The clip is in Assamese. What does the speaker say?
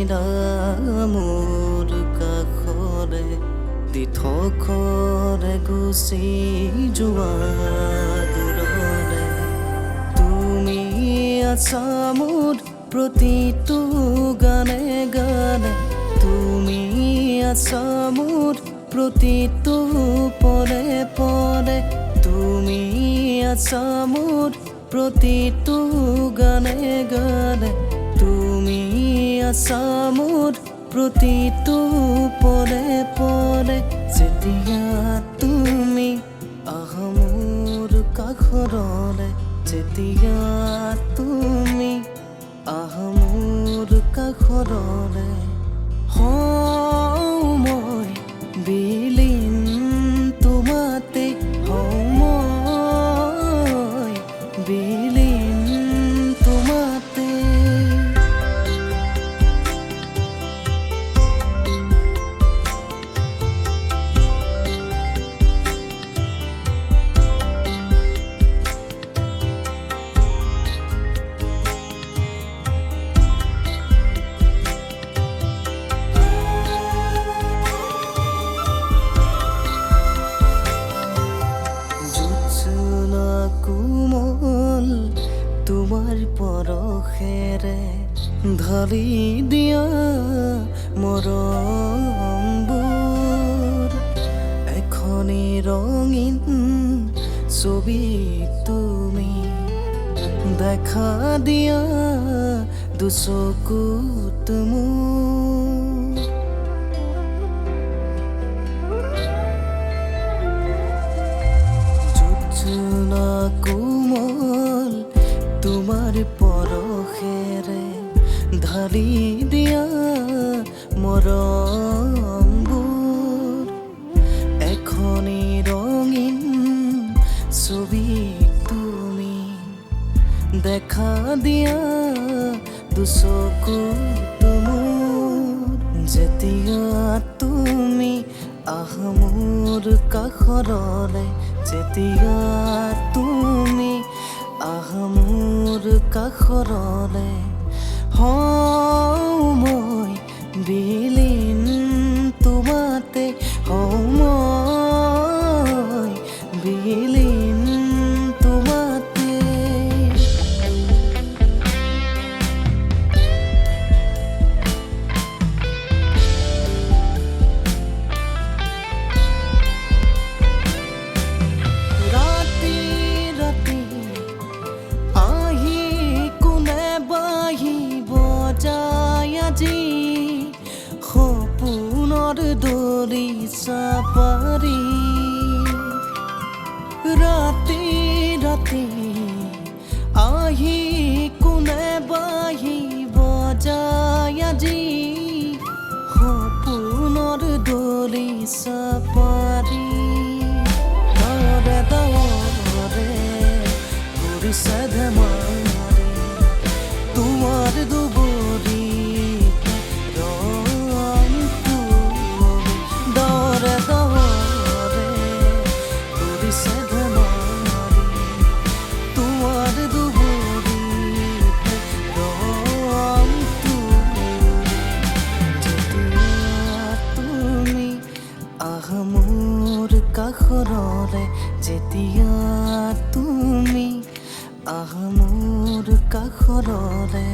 দিনা মোৰ কাষৰে দিঠকৰে গুচি যোৱা দূৰৰে তুমি আছা মোৰ প্ৰতিটো গানে গানে তুমি আছা মোৰ প্ৰতিটো পৰে পৰে তুমি আছা মোৰ প্ৰতিটো গানে গানে তুমি আছা মোৰ প্ৰতিটো পৰে পৰে যেতিয়া তুমি আহা মোৰ কাষৰলে যেতিয়া তুমি আহা মোৰ কাষৰলে হওঁ মই বিলীন তোমাতে হওঁ মই বিলীন তোমাতে কোমল তোমাৰ পৰশেৰে ঢালি দিয়া মৰমবোৰ এখনি ৰঙীন ছবি তুমি দেখা দিয়া দুচকুত মোৰ কোমল তোমাৰ পৰশেৰে ঢালি দিয়া মৰমবোৰ এখনি ৰঙীন ছবি তুমি দেখা দিয়া দুচকুত মোৰ যেতিয়া তুমি আহা মোৰ কাষৰলে যেতিয়া তুমি আহা মোৰ কাষৰলে হওঁ মই বিলীন তোমাতে হওঁ মই বিলীন তোমাতে সপোনৰ দৰি চাপাৰি ৰাতি ৰাতি আহি কোনে বাহি বজাই আজি সপোনৰ দৰি চাপাৰি দৰে দৰে কৰিছে ধেমালি তোমাৰ দুবৰি কাষৰলে যেতিয়া তুমি আহা মোৰ কাষৰলে